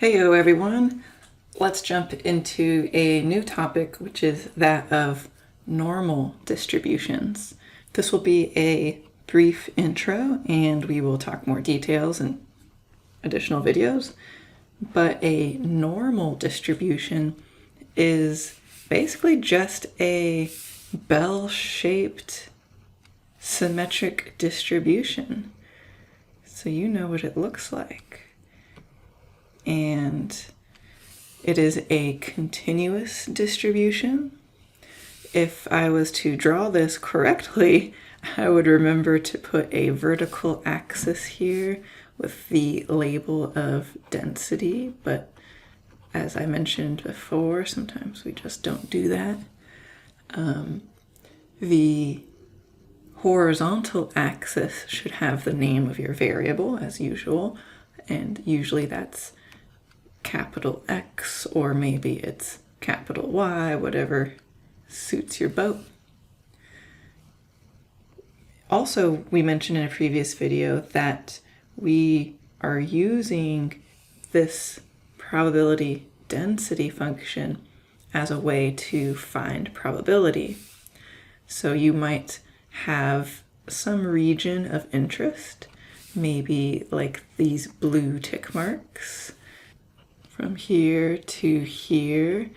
Heyo everyone! Let's jump into a new topic, which is that of normal distributions. This will be a brief intro and we will talk more details in additional videos. But a normal distribution is basically just a bell-shaped symmetric distribution. So you know what it looks like. And it is a continuous distribution. If I was to draw this correctly, I would remember to put a vertical axis here with the label of density, but as I mentioned before, sometimes we just don't do that. The horizontal axis should have the name of your variable as usual, and usually that's capital X, or maybe it's capital Y, whatever suits your boat. Also, we mentioned in a previous video that we are using this probability density function as a way to find probability. So you might have some region of interest, maybe like these blue tick marks, from here to here,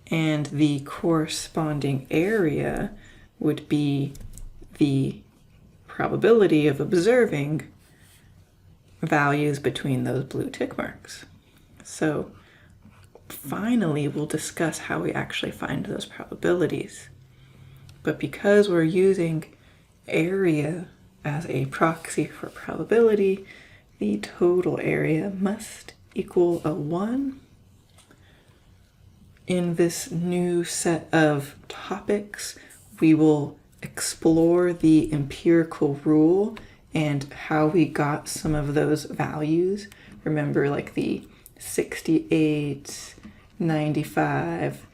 and the corresponding area would be the probability of observing values between those blue tick marks. So finally, we'll discuss how we actually find those probabilities. But because we're using area as a proxy for probability, the total area must equal a 1. In this new set of topics, we will explore the empirical rule and how we got some of those values. Remember, like the 68, 95,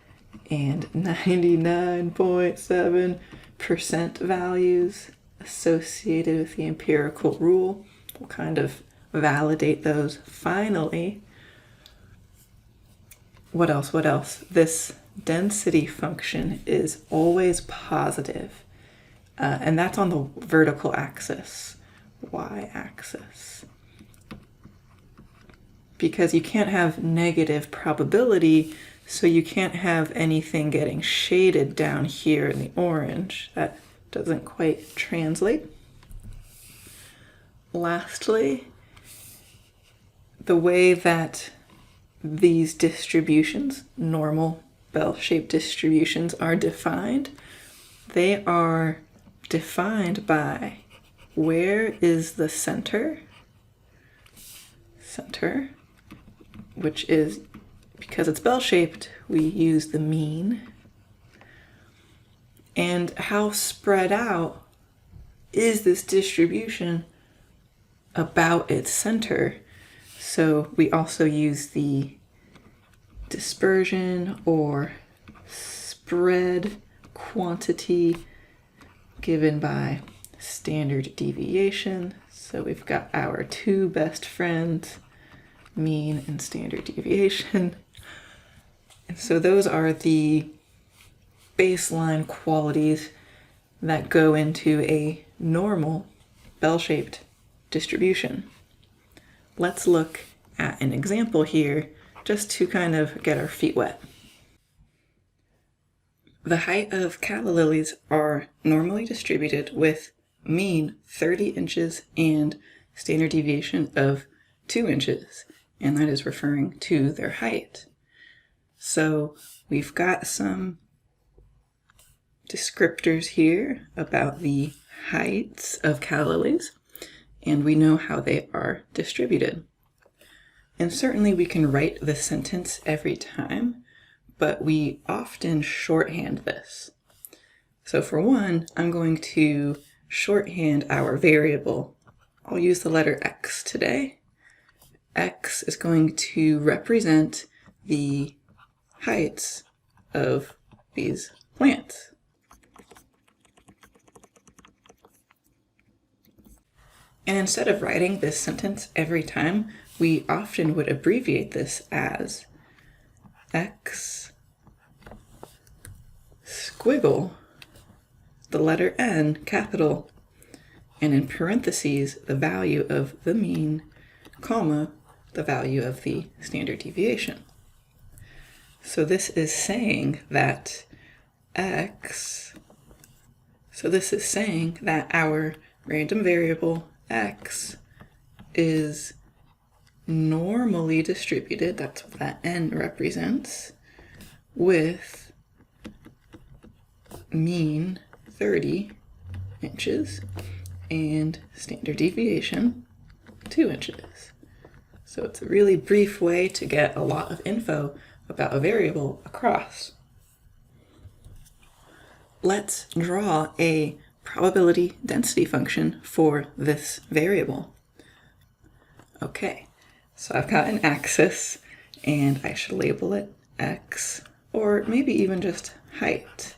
and 99.7% values associated with the empirical rule. We'll kind of validate those finally. What else? This density function is always positive, and that's on the vertical axis, y-axis. Because you can't have negative probability, so you can't have anything getting shaded down here in the orange. That doesn't quite translate. Lastly, the way that these distributions, normal bell-shaped distributions, are defined, they are defined by where is the center, which is, because it's bell-shaped, we use the mean, and how spread out is this distribution about its center. So we also use the dispersion or spread quantity given by standard deviation. So we've got our two best friends, mean and standard deviation. And so those are the baseline qualities that go into a normal bell-shaped distribution. Let's look at an example here just to kind of get our feet wet. The height of calla lilies are normally distributed with mean 30 inches and standard deviation of 2 inches, and that is referring to their height. So we've got some descriptors here about the heights of calla lilies, and we know how they are distributed. And certainly we can write the sentence every time, but we often shorthand this. So for one, I'm going to shorthand our variable. I'll use the letter X today. X is going to represent the heights of these plants. And instead of writing this sentence every time, we often would abbreviate this as x squiggle, the letter n, capital, and in parentheses, the value of the mean, comma, the value of the standard deviation. So this is saying that our random variable x is normally distributed, that's what that n represents, with mean 30 inches and standard deviation 2 inches. So it's a really brief way to get a lot of info about a variable across. Let's draw a probability density function for this variable. Okay, so I've got an axis and I should label it x, or maybe even just height,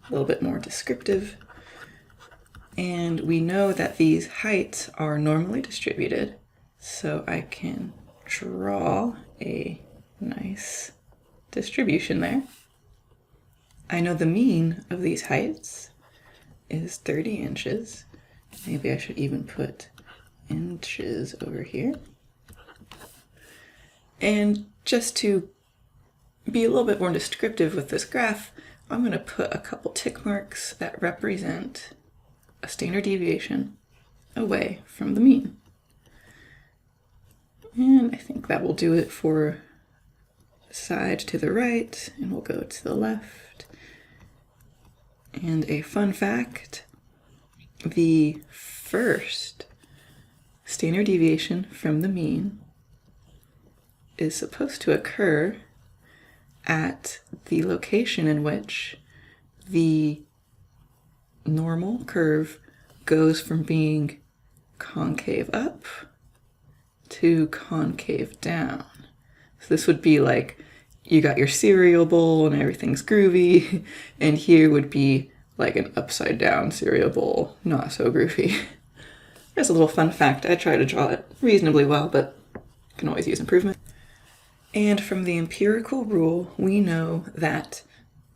a little bit more descriptive. And we know that these heights are normally distributed, so I can draw a nice distribution there. I know the mean of these heights is 30 inches. Maybe I should even put inches over here. And just to be a little bit more descriptive with this graph, I'm going to put a couple tick marks that represent a standard deviation away from the mean. And I think that will do it for the side to the right, and we'll go to the left. And a fun fact, the first standard deviation from the mean is supposed to occur at the location in which the normal curve goes from being concave up to concave down. So this would be like you got your cereal bowl and everything's groovy, and here would be like an upside down cereal bowl, not so groovy. There's a little fun fact. I try to draw it reasonably well, but can always use improvement. And from the empirical rule, we know that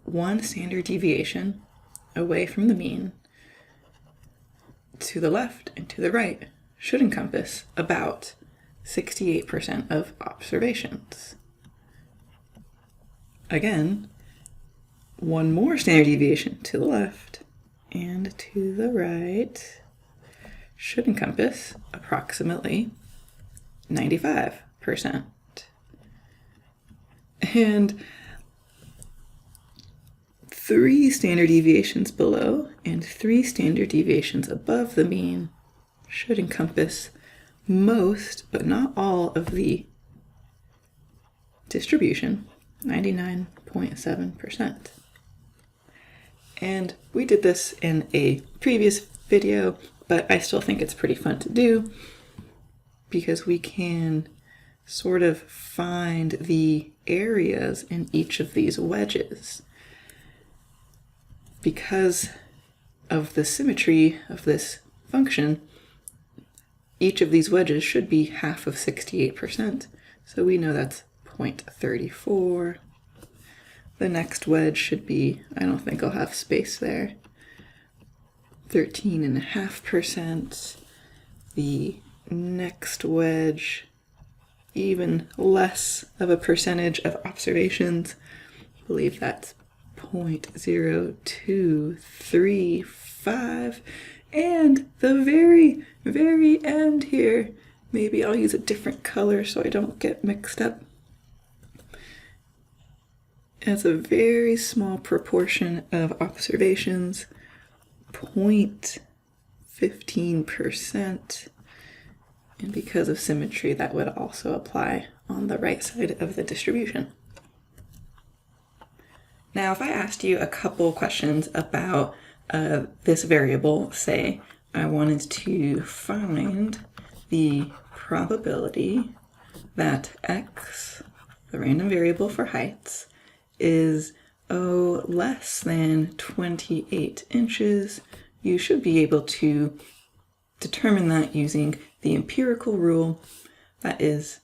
one standard deviation away from the mean to the left and to the right should encompass about 68% of observations. Again, one more standard deviation to the left and to the right should encompass approximately 95%. And 3 standard deviations below and 3 standard deviations above the mean should encompass most, but not all, of the distribution, 99.7%. And we did this in a previous video, but I still think it's pretty fun to do because we can sort of find the areas in each of these wedges. Because of the symmetry of this function, each of these wedges should be half of 68%. So we know that's 0.34. The next wedge should be, I don't think I'll have space there, 13.5%. The next wedge, even less of a percentage of observations. I believe that's 0.0235. And the very, very end here, maybe I'll use a different color so I don't get mixed up. It's a very small proportion of observations, 0.15%. And because of symmetry, that would also apply on the right side of the distribution. Now, if I asked you a couple questions about this variable, say I wanted to find the probability that x, the random variable for heights, is less than 28 inches, you should be able to determine that using the empirical rule, that is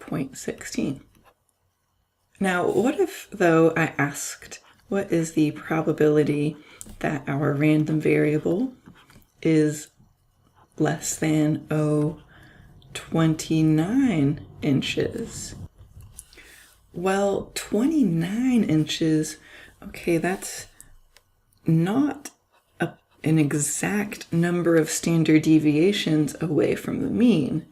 0.16. Now, what if, though, I asked, what is the probability that our random variable is less than 0.29 inches? Well, 29 inches, okay, that's not an exact number of standard deviations away from the mean.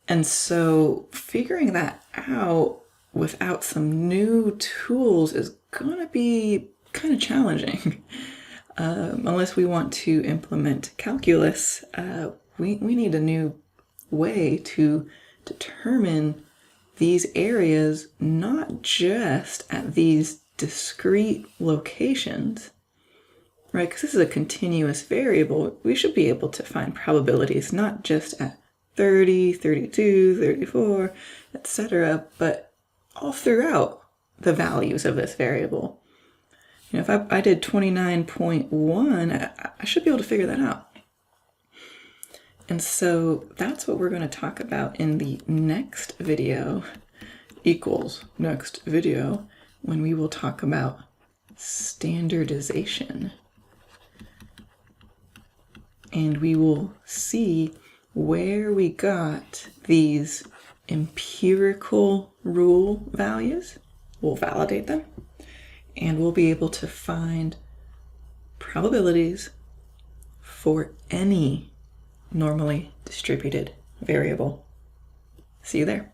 And so figuring that out without some new tools is going to be kind of challenging. Unless we want to implement calculus, we need a new way to determine these areas, not just at these discrete locations, right? Because this is a continuous variable. We should be able to find probabilities not just at 30, 32, 34, etc., but all throughout the values of this variable. You know, if I did 29.1, I should be able to figure that out. And so that's what we're going to talk about in the next video, next video, when we will talk about standardization. And we will see where we got these empirical rule values. We'll validate them, and we'll be able to find probabilities for any normally distributed variable. See you there.